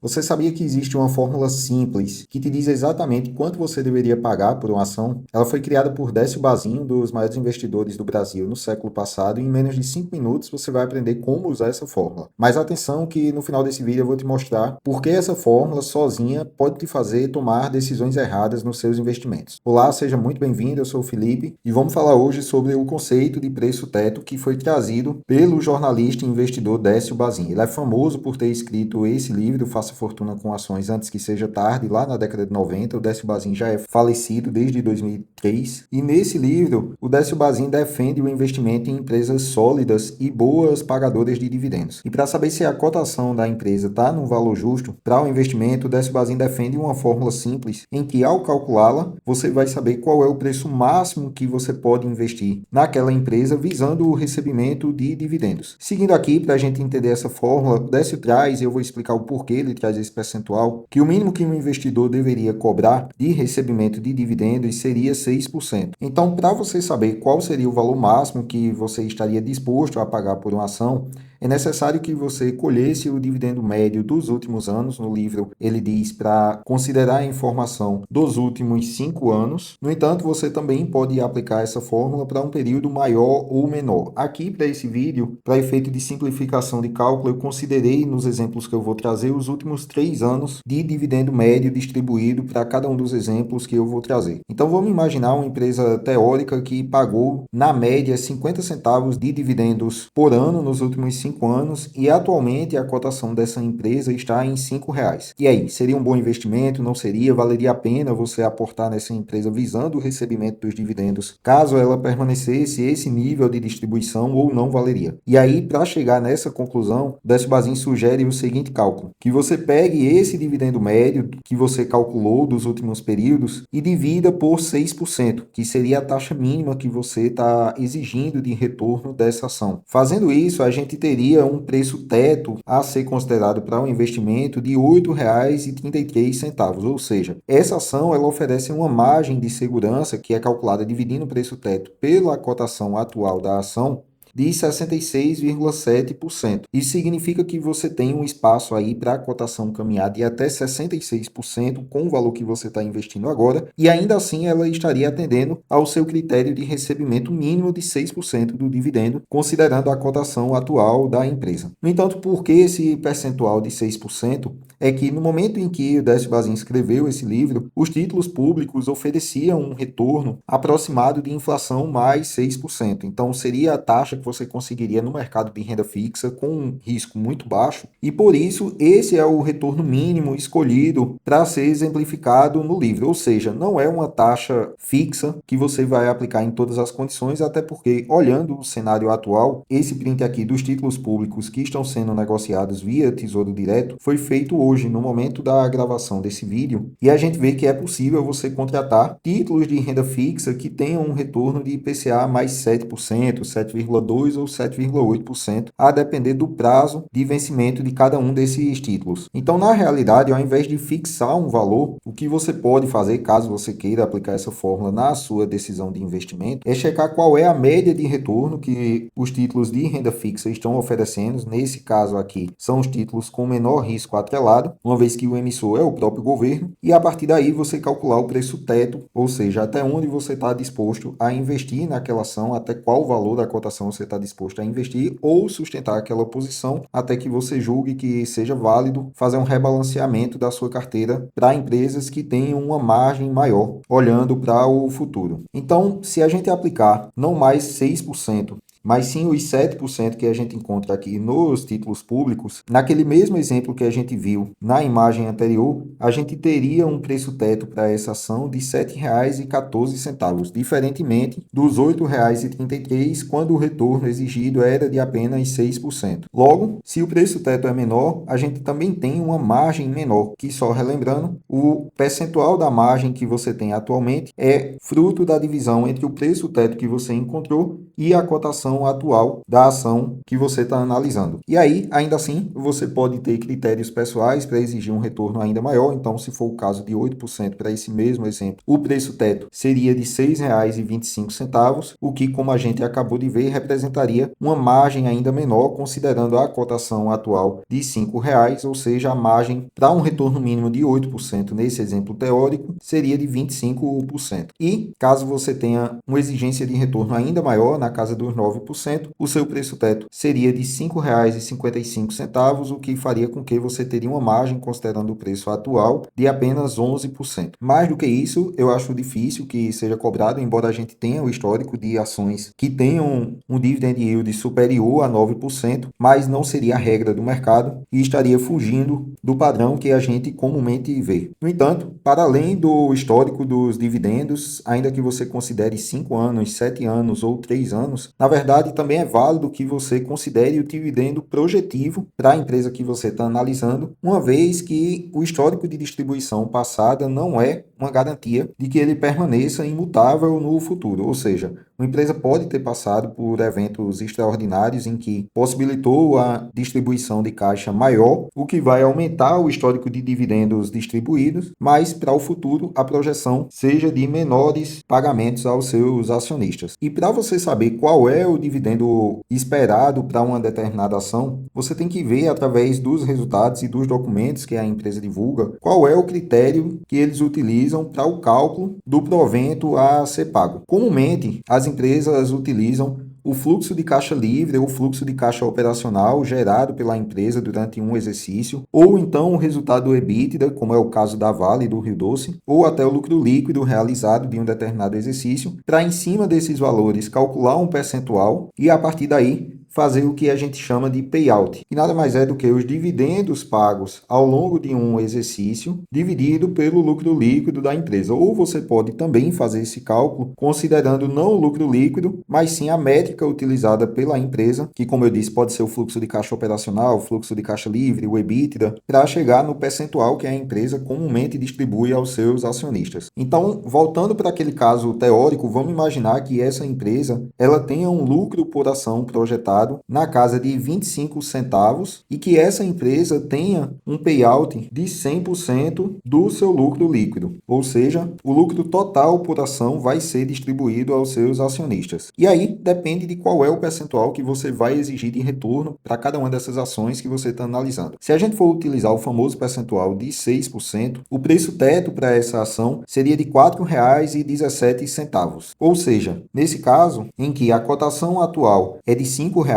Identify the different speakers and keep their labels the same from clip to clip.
Speaker 1: Você sabia que existe uma fórmula simples que te diz exatamente quanto você deveria pagar por uma ação? Ela foi criada por Décio Bazin, um dos maiores investidores do Brasil no século passado, e em menos de 5 minutos você vai aprender como usar essa fórmula. Mas atenção que no final desse vídeo eu vou te mostrar por que essa fórmula sozinha pode te fazer tomar decisões erradas nos seus investimentos. Olá, seja muito bem-vindo, eu sou o Felipe e vamos falar hoje sobre o conceito de preço teto que foi trazido pelo jornalista e investidor Décio Bazin. Ele é famoso por ter escrito esse livro, Faça Fortuna com Ações Antes que Seja Tarde, lá na década de 90. O Décio Bazin já é falecido desde 2003. E nesse livro, o Décio Bazin defende o investimento em empresas sólidas e boas pagadoras de dividendos. E para saber se a cotação da empresa está num valor justo para o investimento, o Décio Bazin defende uma fórmula simples em que, ao calculá-la, você vai saber qual é o preço máximo que você pode investir naquela empresa visando o recebimento de dividendos. Seguindo aqui, para a gente entender essa fórmula, o Décio traz, e eu vou explicar o porquê ele traz esse percentual, que o mínimo que um investidor deveria cobrar de recebimento de dividendos seria 6%. Então, para você saber qual seria o valor máximo que você estaria disposto a pagar por uma ação, é necessário que você colhesse o dividendo médio dos últimos anos. No livro, ele diz para considerar a informação dos últimos 5 anos. No entanto, você também pode aplicar essa fórmula para um período maior ou menor. Aqui, para esse vídeo, para efeito de simplificação de cálculo, eu considerei nos exemplos que eu vou trazer os últimos 3 anos de dividendo médio distribuído para cada um dos exemplos que eu vou trazer. Então, vamos imaginar uma empresa teórica que pagou, na média, 50 centavos de dividendos por ano nos últimos 5 anos e atualmente a cotação dessa empresa está em R$ 5. E aí, seria um bom investimento? Não seria? Valeria a pena você aportar nessa empresa visando o recebimento dos dividendos, caso ela permanecesse esse nível de distribuição, ou não valeria? E aí, para chegar nessa conclusão, Décio Bazin sugere o seguinte cálculo: que você pegue esse dividendo médio que você calculou dos últimos períodos e divida por 6%, que seria a taxa mínima que você está exigindo de retorno dessa ação. Fazendo isso, a gente teria um preço teto a ser considerado para um investimento de R$ 8,33, ou seja, essa ação ela oferece uma margem de segurança que é calculada dividindo o preço teto pela cotação atual da ação de 66,7%. Isso significa que você tem um espaço aí para a cotação caminhar de até 66% com o valor que você está investindo agora, e ainda assim ela estaria atendendo ao seu critério de recebimento mínimo de 6% do dividendo, considerando a cotação atual da empresa. No entanto, por que esse percentual de 6%? É que no momento em que o Décio Bazin escreveu esse livro, os títulos públicos ofereciam um retorno aproximado de inflação mais 6%. Então, seria a taxa que você conseguiria no mercado de renda fixa com um risco muito baixo, e por isso esse é o retorno mínimo escolhido para ser exemplificado no livro, ou seja, não é uma taxa fixa que você vai aplicar em todas as condições, até porque, olhando o cenário atual, esse print aqui dos títulos públicos que estão sendo negociados via Tesouro Direto foi feito hoje, no momento da gravação desse vídeo, e a gente vê que é possível você contratar títulos de renda fixa que tenham um retorno de IPCA mais 7%, 7,2% ou 7,8%, a depender do prazo de vencimento de cada um desses títulos. Então, na realidade, ao invés de fixar um valor, o que você pode fazer, caso você queira aplicar essa fórmula na sua decisão de investimento, é checar qual é a média de retorno que os títulos de renda fixa estão oferecendo. Nesse caso aqui, são os títulos com menor risco atrelado, uma vez que o emissor é o próprio governo, e a partir daí você calcular o preço teto, ou seja, até onde você está disposto a investir naquela ação, até qual valor da cotação você está disposto a investir, ou sustentar aquela posição até que você julgue que seja válido fazer um rebalanceamento da sua carteira para empresas que tenham uma margem maior, olhando para o futuro. Então, se a gente aplicar não mais 6%, mas sim os 7% que a gente encontra aqui nos títulos públicos, naquele mesmo exemplo que a gente viu na imagem anterior, a gente teria um preço teto para essa ação de R$ 7,14, diferentemente dos R$ 8,33, quando o retorno exigido era de apenas 6%. Logo, se o preço teto é menor, a gente também tem uma margem menor, que só relembrando, o percentual da margem que você tem atualmente é fruto da divisão entre o preço teto que você encontrou e a cotação cotação atual da ação que você está analisando. E aí, ainda assim, você pode ter critérios pessoais para exigir um retorno ainda maior. Então, se for o caso de 8% para esse mesmo exemplo, o preço teto seria de R$ 6,25, o que, como a gente acabou de ver, representaria uma margem ainda menor, considerando a cotação atual de R$ 5,00, ou seja, a margem para um retorno mínimo de 8% nesse exemplo teórico seria de 25%. E, caso você tenha uma exigência de retorno ainda maior, na casa dos 9%, o seu preço teto seria de R$ 5,55, o que faria com que você teria uma margem, considerando o preço atual, de apenas 11%. Mais do que isso, eu acho difícil que seja cobrado, embora a gente tenha o histórico de ações que tenham um dividend yield superior a 9%, mas não seria a regra do mercado e estaria fugindo do padrão que a gente comumente vê. No entanto, para além do histórico dos dividendos, ainda que você considere 5 anos, 7 anos ou 3 anos, na verdade também é válido que você considere o dividendo projetivo para a empresa que você está analisando, uma vez que o histórico de distribuição passada não é uma garantia de que ele permaneça imutável no futuro, ou seja, uma empresa pode ter passado por eventos extraordinários em que possibilitou a distribuição de caixa maior, o que vai aumentar o histórico de dividendos distribuídos, mas para o futuro a projeção seja de menores pagamentos aos seus acionistas. E para você saber qual é o dividendo esperado para uma determinada ação, você tem que ver através dos resultados e dos documentos que a empresa divulga qual é o critério que eles utilizam para o cálculo do provento a ser pago. Comumente, as empresas utilizam o fluxo de caixa livre ou fluxo de caixa operacional gerado pela empresa durante um exercício, ou então o resultado do EBITDA, como é o caso da Vale e do Rio Doce, ou até o lucro líquido realizado de um determinado exercício, para em cima desses valores calcular um percentual e a partir daí fazer o que a gente chama de payout, que nada mais é do que os dividendos pagos ao longo de um exercício dividido pelo lucro líquido da empresa. Ou você pode também fazer esse cálculo considerando não o lucro líquido, mas sim a métrica utilizada pela empresa, que, como eu disse, pode ser o fluxo de caixa operacional, o fluxo de caixa livre, o EBITDA, para chegar no percentual que a empresa comumente distribui aos seus acionistas. Então, voltando para aquele caso teórico, vamos imaginar que essa empresa ela tenha um lucro por ação projetado na casa de 25 centavos e que essa empresa tenha um payout de 100% do seu lucro líquido, ou seja, o lucro total por ação vai ser distribuído aos seus acionistas. E aí depende de qual é o percentual que você vai exigir de retorno para cada uma dessas ações que você está analisando. Se a gente for utilizar o famoso percentual de 6%, o preço teto para essa ação seria de R$ 4,17. Ou seja, nesse caso, em que a cotação atual é de R$ 5,00,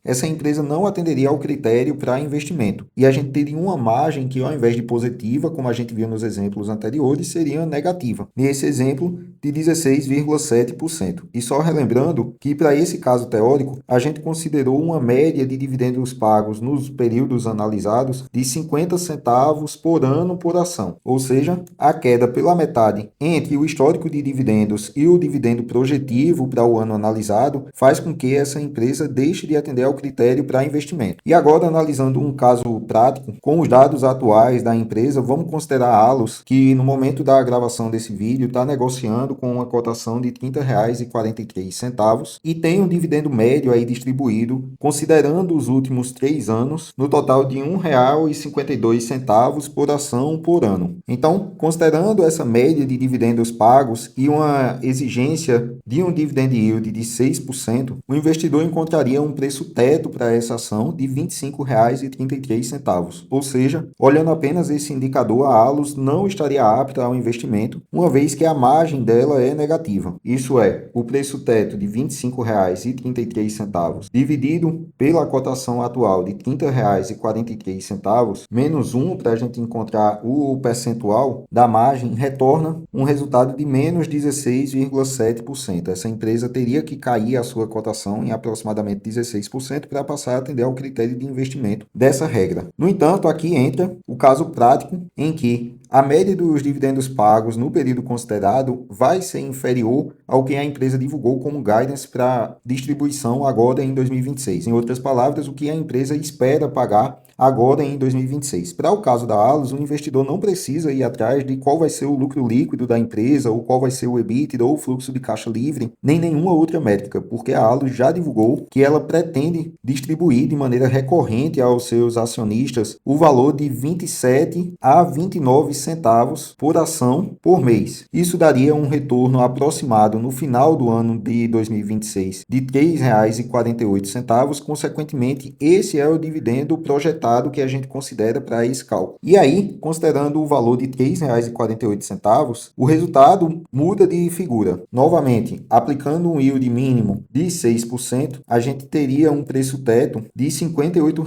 Speaker 1: essa empresa não atenderia ao critério para investimento. E a gente teria uma margem que, ao invés de positiva, como a gente viu nos exemplos anteriores, seria negativa. Nesse exemplo, de 16,7%. E só relembrando que, para esse caso teórico, a gente considerou uma média de dividendos pagos nos períodos analisados de 50 centavos por ano por ação. Ou seja, a queda pela metade entre o histórico de dividendos e o dividendo projetivo para o ano analisado faz com que essa empresa deixe de atender ao critério para investimento. E agora, analisando um caso prático, com os dados atuais da empresa, vamos considerar a Allos, que no momento da gravação desse vídeo está negociando com uma cotação de R$ 30,43 e tem um dividendo médio aí distribuído, considerando os últimos 3 anos, no total de R$ 1,52 por ação por ano. Então, considerando essa média de dividendos pagos e uma exigência de um dividend yield de 6%, o investidor encontraria um preço teto para essa ação de R$ 25,33. Ou seja, olhando apenas esse indicador, a Allos não estaria apta ao investimento, uma vez que a margem dela é negativa. Isso é, o preço teto de R$ 25,33 dividido pela cotação atual de R$ 30,43, menos 1 para a gente encontrar o percentual da margem, retorna um resultado de menos 16,7%. Essa empresa teria que cair a sua cotação em aproximadamente 16% para passar a atender ao critério de investimento dessa regra. No entanto, aqui entra o caso prático em que a média dos dividendos pagos no período considerado vai ser inferior ao que a empresa divulgou como guidance para distribuição agora em 2026. Em outras palavras, o que a empresa espera pagar agora em 2026. Para o caso da Allos, o investidor não precisa ir atrás de qual vai ser o lucro líquido da empresa, ou qual vai ser o EBITDA ou o fluxo de caixa livre, nem nenhuma outra métrica, porque a Allos já divulgou que ela pretende distribuir de maneira recorrente aos seus acionistas o valor de 27 a 29 centavos por ação por mês. Isso daria um retorno aproximado no final do ano de 2026 de R$ 3,48. Consequentemente, esse é o dividendo projetado que a gente considera para esse cálculo. E aí, considerando o valor de R$ 3,48, o resultado muda de figura. Novamente, aplicando um yield mínimo de 6%, a gente teria um preço teto de R$ 58,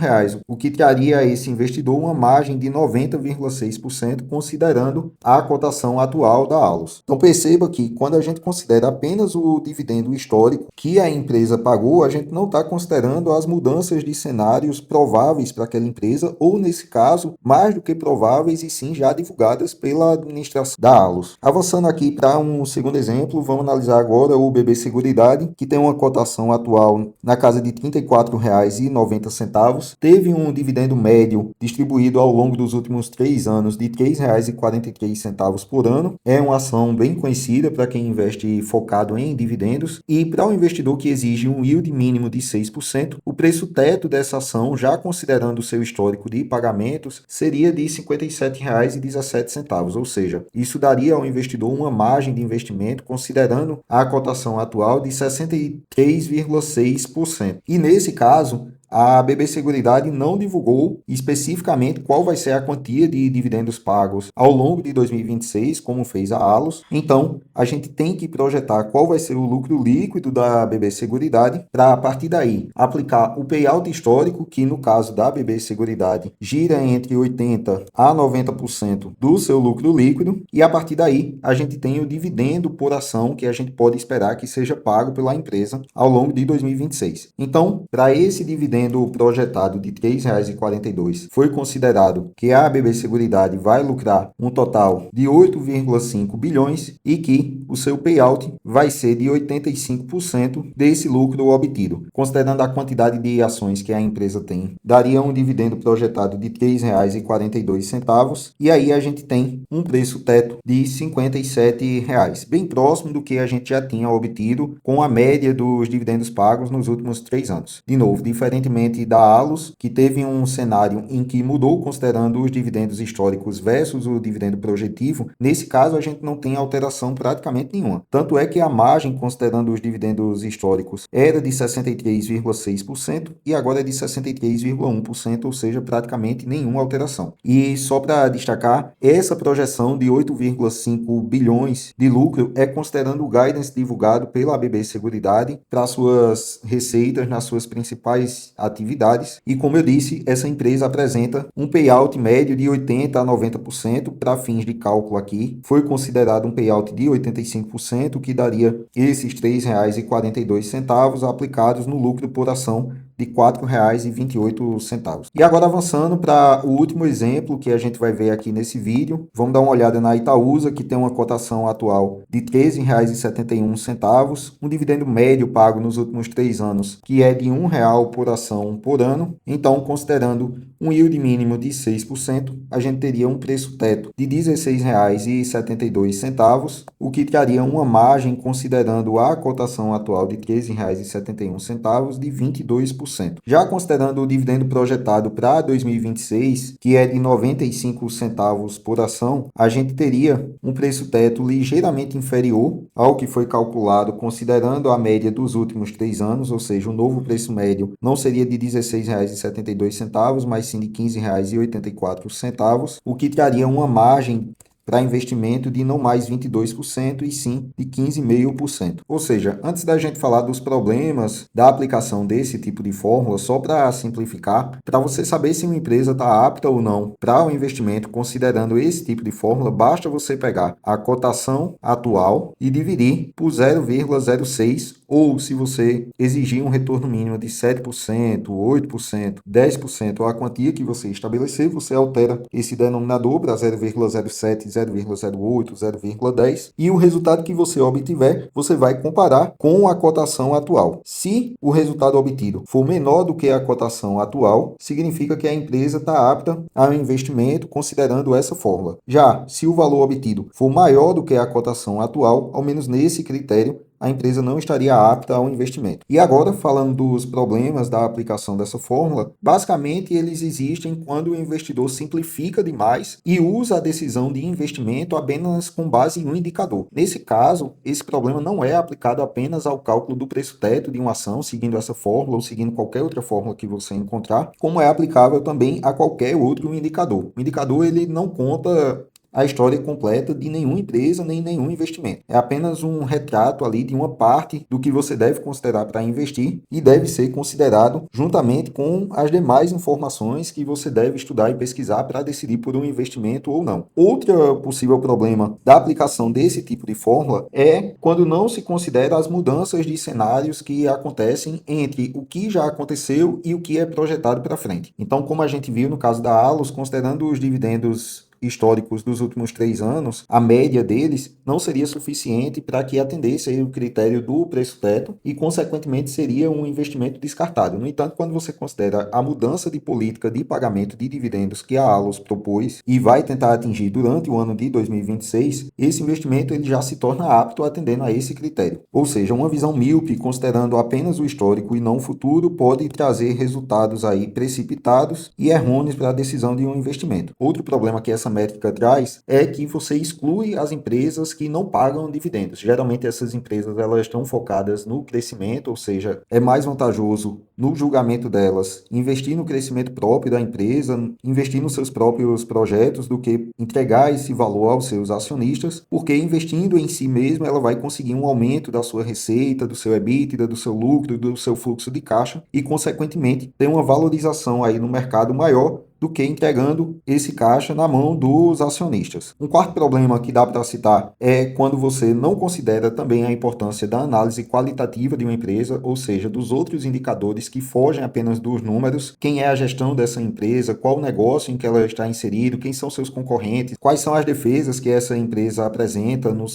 Speaker 1: o que traria a esse investidor uma margem de 90,6%, considerando a cotação atual da Allos. Então perceba que quando a gente considera apenas o dividendo histórico que a empresa pagou, a gente não está considerando as mudanças de cenários prováveis para aquela empresa, ou nesse caso, mais do que prováveis e sim já divulgadas pela administração da Allos. Avançando aqui para um segundo exemplo, vamos analisar agora o BB Seguridade, que tem uma cotação atual na casa de R$ 34,90, teve um dividendo médio distribuído ao longo dos últimos 3 anos de R$ 3,43 por ano. É uma ação bem conhecida para quem investe focado em dividendos, e para o investidor que exige um yield mínimo de 6%, o preço teto dessa ação, já considerando o seu histórico de pagamentos, seria de R$ 57,17, ou seja, isso daria ao investidor uma margem de investimento, considerando a cotação atual, de 63,6%. E nesse caso, a BB Seguridade não divulgou especificamente qual vai ser a quantia de dividendos pagos ao longo de 2026, como fez a Allos. Então, a gente tem que projetar qual vai ser o lucro líquido da BB Seguridade para, a partir daí, aplicar o payout histórico, que no caso da BB Seguridade gira entre 80% a 90% do seu lucro líquido, e a partir daí a gente tem o dividendo por ação que a gente pode esperar que seja pago pela empresa ao longo de 2026. Então, para esse dividendo projetado de R$ 3,42, foi considerado que a BB Seguridade vai lucrar um total de 8,5 bilhões e que o seu payout vai ser de 85% desse lucro obtido. Considerando a quantidade de ações que a empresa tem, daria um dividendo projetado de R$ 3,42, e aí a gente tem um preço teto de R$ 57, bem próximo do que a gente já tinha obtido com a média dos dividendos pagos nos últimos 3 anos. De novo, diferentemente da Allos, que teve um cenário em que mudou considerando os dividendos históricos versus o dividendo projetivo, nesse caso a gente não tem alteração praticamente nenhuma. Tanto é que a margem, considerando os dividendos históricos, era de 63,6% e agora é de 63,1%, ou seja, praticamente nenhuma alteração. E só para destacar, essa projeção de 8,5 bilhões de lucro é considerando o guidance divulgado pela BB Seguridade para suas receitas nas suas principais atividades, e como eu disse, essa empresa apresenta um payout médio de 80% a 90%. Para fins de cálculo aqui, foi considerado um payout de 85%, que daria esses R$ 3,42 aplicados no lucro por ação de R$ 4,28. E agora avançando para o último exemplo que a gente vai ver aqui nesse vídeo, vamos dar uma olhada na Itaúsa, que tem uma cotação atual de R$ 13,71, um dividendo médio pago nos últimos 3 anos, que é de R$ 1,00 por ação por ano. Então, considerando um yield mínimo de 6%, a gente teria um preço teto de R$ 16,72, o que traria uma margem, considerando a cotação atual de R$ 13,71, de 22%. Já considerando o dividendo projetado para 2026, que é de 95 centavos por ação, a gente teria um preço teto ligeiramente inferior ao que foi calculado considerando a média dos últimos 3 anos, ou seja, o novo preço médio não seria de R$ 16,72, mas sim de R$ 15,84, o que traria uma margem para investimento de não mais 22% e sim de 15,5%. Ou seja, antes da gente falar dos problemas da aplicação desse tipo de fórmula, só para simplificar, para você saber se uma empresa está apta ou não para o investimento considerando esse tipo de fórmula, basta você pegar a cotação atual e dividir por 0,06, ou se você exigir um retorno mínimo de 7%, 8%, 10% ou a quantia que você estabelecer, você altera esse denominador para 0,07, 0,08, 0,10 e o resultado que você obtiver, você vai comparar com a cotação atual. Se o resultado obtido for menor do que a cotação atual, significa que a empresa está apta ao investimento considerando essa fórmula. Já se o valor obtido for maior do que a cotação atual, ao menos nesse critério, a empresa não estaria apta ao investimento. E agora, falando dos problemas da aplicação dessa fórmula, basicamente eles existem quando o investidor simplifica demais e usa a decisão de investimento apenas com base em um indicador. Nesse caso, esse problema não é aplicado apenas ao cálculo do preço-teto de uma ação, seguindo essa fórmula ou seguindo qualquer outra fórmula que você encontrar, como é aplicável também a qualquer outro indicador. O indicador ele não conta a história completa de nenhuma empresa nem nenhum investimento. É apenas um retrato ali de uma parte do que você deve considerar para investir e deve ser considerado juntamente com as demais informações que você deve estudar e pesquisar para decidir por um investimento ou não. Outro possível problema da aplicação desse tipo de fórmula é quando não se considera as mudanças de cenários que acontecem entre o que já aconteceu e o que é projetado para frente. Então, como a gente viu no caso da Allos, considerando os dividendos históricos dos últimos 3 anos, a média deles não seria suficiente para que atendesse aí o critério do preço-teto e, consequentemente, seria um investimento descartável. No entanto, quando você considera a mudança de política de pagamento de dividendos que a Allos propôs e vai tentar atingir durante o ano de 2026, esse investimento ele já se torna apto atendendo a esse critério. Ou seja, uma visão míope, considerando apenas o histórico e não o futuro, pode trazer resultados aí precipitados e errôneos para a decisão de um investimento. Outro problema que essa métrica traz é que você exclui as empresas que não pagam dividendos. Geralmente essas empresas elas estão focadas no crescimento, ou seja, é mais vantajoso no julgamento delas investir no crescimento próprio da empresa, investir nos seus próprios projetos do que entregar esse valor aos seus acionistas, porque investindo em si mesmo ela vai conseguir um aumento da sua receita, do seu EBITDA, do seu lucro, do seu fluxo de caixa e consequentemente ter uma valorização aí no mercado maior do que entregando esse caixa na mão dos acionistas. Um quarto problema que dá para citar é quando você não considera também a importância da análise qualitativa de uma empresa, ou seja, dos outros indicadores que fogem apenas dos números, quem é a gestão dessa empresa, qual o negócio em que ela está inserido, quem são seus concorrentes, quais são as defesas que essa empresa apresenta no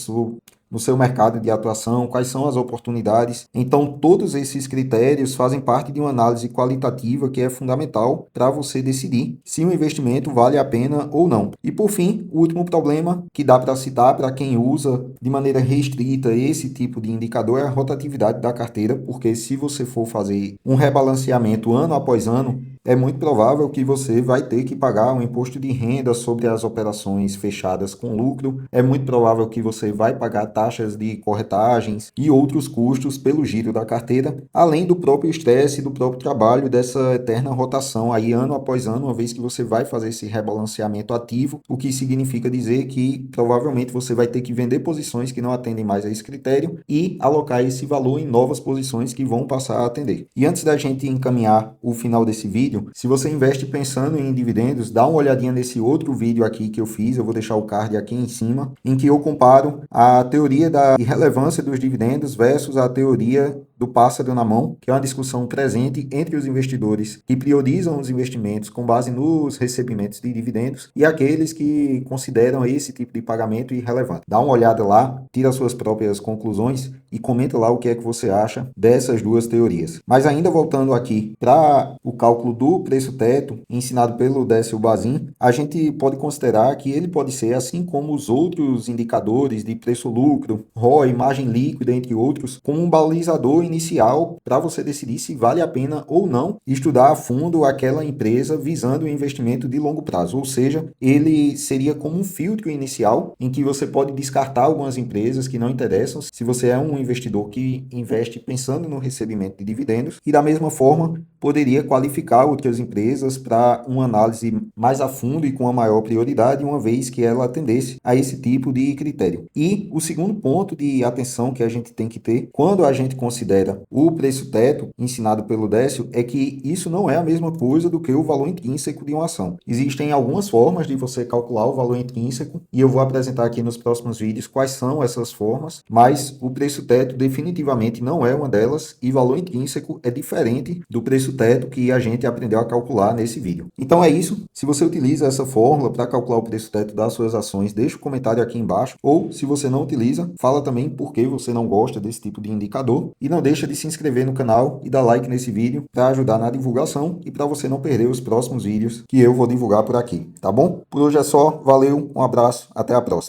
Speaker 1: seu mercado de atuação, quais são as oportunidades. Então, todos esses critérios fazem parte de uma análise qualitativa que é fundamental para você decidir se o investimento vale a pena ou não. E, por fim, o último problema que dá para citar para quem usa de maneira restrita esse tipo de indicador é a rotatividade da carteira, porque se você for fazer um rebalanceamento ano após ano, é muito provável que você vai ter que pagar um imposto de renda sobre as operações fechadas com lucro. É muito provável que você vai pagar taxas de corretagens e outros custos pelo giro da carteira, além do próprio estresse e do próprio trabalho dessa eterna rotação aí ano após ano, uma vez que você vai fazer esse rebalanceamento ativo, o que significa dizer que provavelmente você vai ter que vender posições que não atendem mais a esse critério e alocar esse valor em novas posições que vão passar a atender. E antes da gente encaminhar o final desse vídeo, se você investe pensando em dividendos, dá uma olhadinha nesse outro vídeo aqui que eu fiz, eu vou deixar o card aqui em cima, em que eu comparo a teoria da irrelevância dos dividendos versus a teoria do pássaro na mão, que é uma discussão presente entre os investidores que priorizam os investimentos com base nos recebimentos de dividendos e aqueles que consideram esse tipo de pagamento irrelevante. Dá uma olhada lá, tira as suas próprias conclusões e comenta lá o que é que você acha dessas duas teorias. Mas ainda voltando aqui para o cálculo do preço-teto, ensinado pelo Décio Bazin, a gente pode considerar que ele pode ser, assim como os outros indicadores de preço-lucro, ROI, margem líquida, entre outros, como um balizador inicial para você decidir se vale a pena ou não estudar a fundo aquela empresa visando um investimento de longo prazo. Ou seja, ele seria como um filtro inicial em que você pode descartar algumas empresas que não interessam se você é um investidor que investe pensando no recebimento de dividendos, e da mesma forma poderia qualificar outras empresas para uma análise mais a fundo e com a maior prioridade, uma vez que ela atendesse a esse tipo de critério. E o segundo ponto de atenção que a gente tem que ter quando a gente considera o preço teto ensinado pelo Décio é que isso não é a mesma coisa do que o valor intrínseco de uma ação. Existem algumas formas de você calcular o valor intrínseco e eu vou apresentar aqui nos próximos vídeos quais são essas formas, mas o preço teto definitivamente não é uma delas e valor intrínseco é diferente do preço teto que a gente aprendeu a calcular nesse vídeo. Então é isso. Se você utiliza essa fórmula para calcular o preço teto das suas ações, deixa o comentário aqui embaixo, ou se você não utiliza, fala também por que você não gosta desse tipo de indicador e não deixa de se inscrever no canal e dar like nesse vídeo para ajudar na divulgação e para você não perder os próximos vídeos que eu vou divulgar por aqui, tá bom? Por hoje é só, valeu, um abraço, até a próxima.